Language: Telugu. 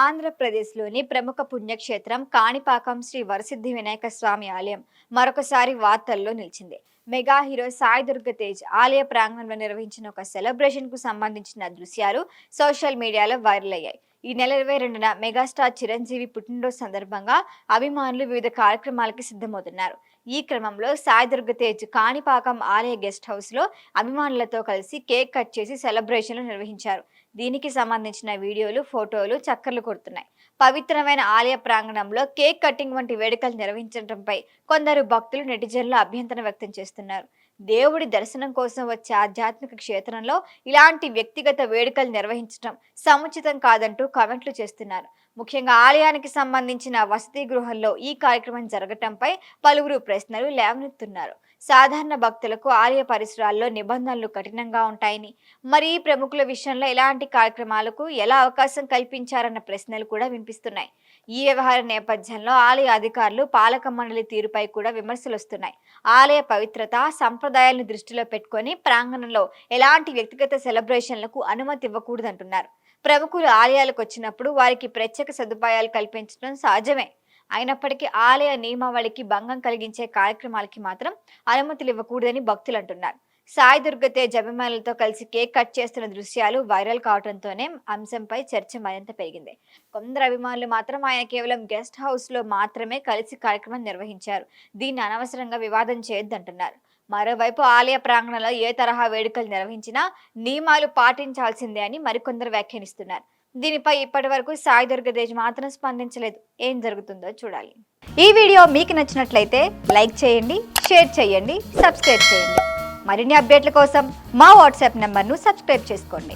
ఆంధ్రప్రదేశ్లోని ప్రముఖ పుణ్యక్షేత్రం కాణిపాకం శ్రీ వరసిద్ధి వినాయక స్వామి ఆలయం మరొకసారి వార్తల్లో నిలిచింది. మెగా హీరో సాయి దుర్గ తేజ్ ఆలయ ప్రాంగణంలో నిర్వహించిన ఒక సెలబ్రేషన్ కు సంబంధించిన దృశ్యాలు సోషల్ మీడియాలో వైరల్ అయ్యాయి. ఈ నెల 22న మెగాస్టార్ చిరంజీవి పుట్టినరోజు సందర్భంగా అభిమానులు వివిధ కార్యక్రమాలకి సిద్ధమవుతున్నారు. ఈ క్రమంలో సాయి దుర్గ తేజ్ కాణిపాకం ఆలయ గెస్ట్ హౌస్ లో అభిమానులతో కలిసి కేక్ కట్ చేసి సెలబ్రేషన్లు నిర్వహించారు. దీనికి సంబంధించిన వీడియోలు, ఫోటోలు చక్కర్లు కొడుతున్నాయి. పవిత్రమైన ఆలయ ప్రాంగణంలో కేక్ కటింగ్ వంటి వేడుకలు నిర్వహించడంపై కొందరు భక్తులు, నెటిజన్లు అభ్యంతరం వ్యక్తం చేస్తున్నారు. దేవుడి దర్శనం కోసం వచ్చే ఆధ్యాత్మిక క్షేత్రంలో ఇలాంటి వ్యక్తిగత వేడుకలు నిర్వహించడం సముచితం కాదంటూ కామెంట్లు చేస్తున్నారు. ముఖ్యంగా ఆలయానికి సంబంధించిన వసతి గృహంలో ఈ కార్యక్రమం జరగటంపై పలువురు ప్రశ్నలు లేవనెత్తున్నారు. సాధారణ భక్తులకు ఆలయ పరిసరాల్లో నిబంధనలు కఠినంగా ఉంటాయని, మరి ప్రముఖుల విషయంలో ఇలాంటి కార్యక్రమాలకు ఎలా అవకాశం కల్పించారన్న ప్రశ్నలు కూడా వినిపిస్తున్నాయి. ఈ వ్యవహార నేపథ్యంలో ఆలయ అధికారులు, పాలక మండలి తీరుపై కూడా విమర్శలు వస్తున్నాయి. ఆలయ పవిత్రత, సంప్రదాయాలను దృష్టిలో పెట్టుకొని ప్రాంగణంలో ఎలాంటి వ్యక్తిగత సెలబ్రేషన్లకు అనుమతి ఇవ్వకూడదంటున్నారు. ప్రముఖులు ఆలయాలకు వచ్చినప్పుడు వారికి ప్రత్యేక సదుపాయాలు కల్పించడం సహజమే. అయినప్పటికీ ఆలయ నియమావళికి భంగం కలిగించే కార్యక్రమాలకి మాత్రం అనుమతులు ఇవ్వకూడదని భక్తులు అంటున్నారు. సాయి దుర్గ తేజ్ అభిమానులతో కలిసి కేక్ కట్ చేస్తున్న దృశ్యాలు వైరల్ కావడంతోనే అంశంపై చర్చ మరింత పెరిగింది. కొందరు అభిమానులు మాత్రం ఆయన కేవలం గెస్ట్ హౌస్ లో మాత్రమే కలిసి కార్యక్రమం నిర్వహించారు, దీన్ని అనవసరంగా వివాదం చేయొద్దంటున్నారు. మరోవైపు ఆలయ ప్రాంగణంలో ఏ తరహా వేడుకలు నిర్వహించినా నియమాలు పాటించాల్సిందే అని మరికొందరు వ్యాఖ్యానిస్తున్నారు. దీనిపై ఇప్పటి వరకు సాయి దుర్గ తేజ్ మాత్రం స్పందించలేదు. ఏం జరుగుతుందో చూడాలి. ఈ వీడియో మీకు నచ్చినట్లయితే లైక్ చేయండి, షేర్ చేయండి, సబ్స్క్రైబ్ చేయండి. మరిన్ని అప్డేట్ల కోసం మా వాట్సాప్ నెంబర్ను సబ్స్క్రైబ్ చేసుకోండి.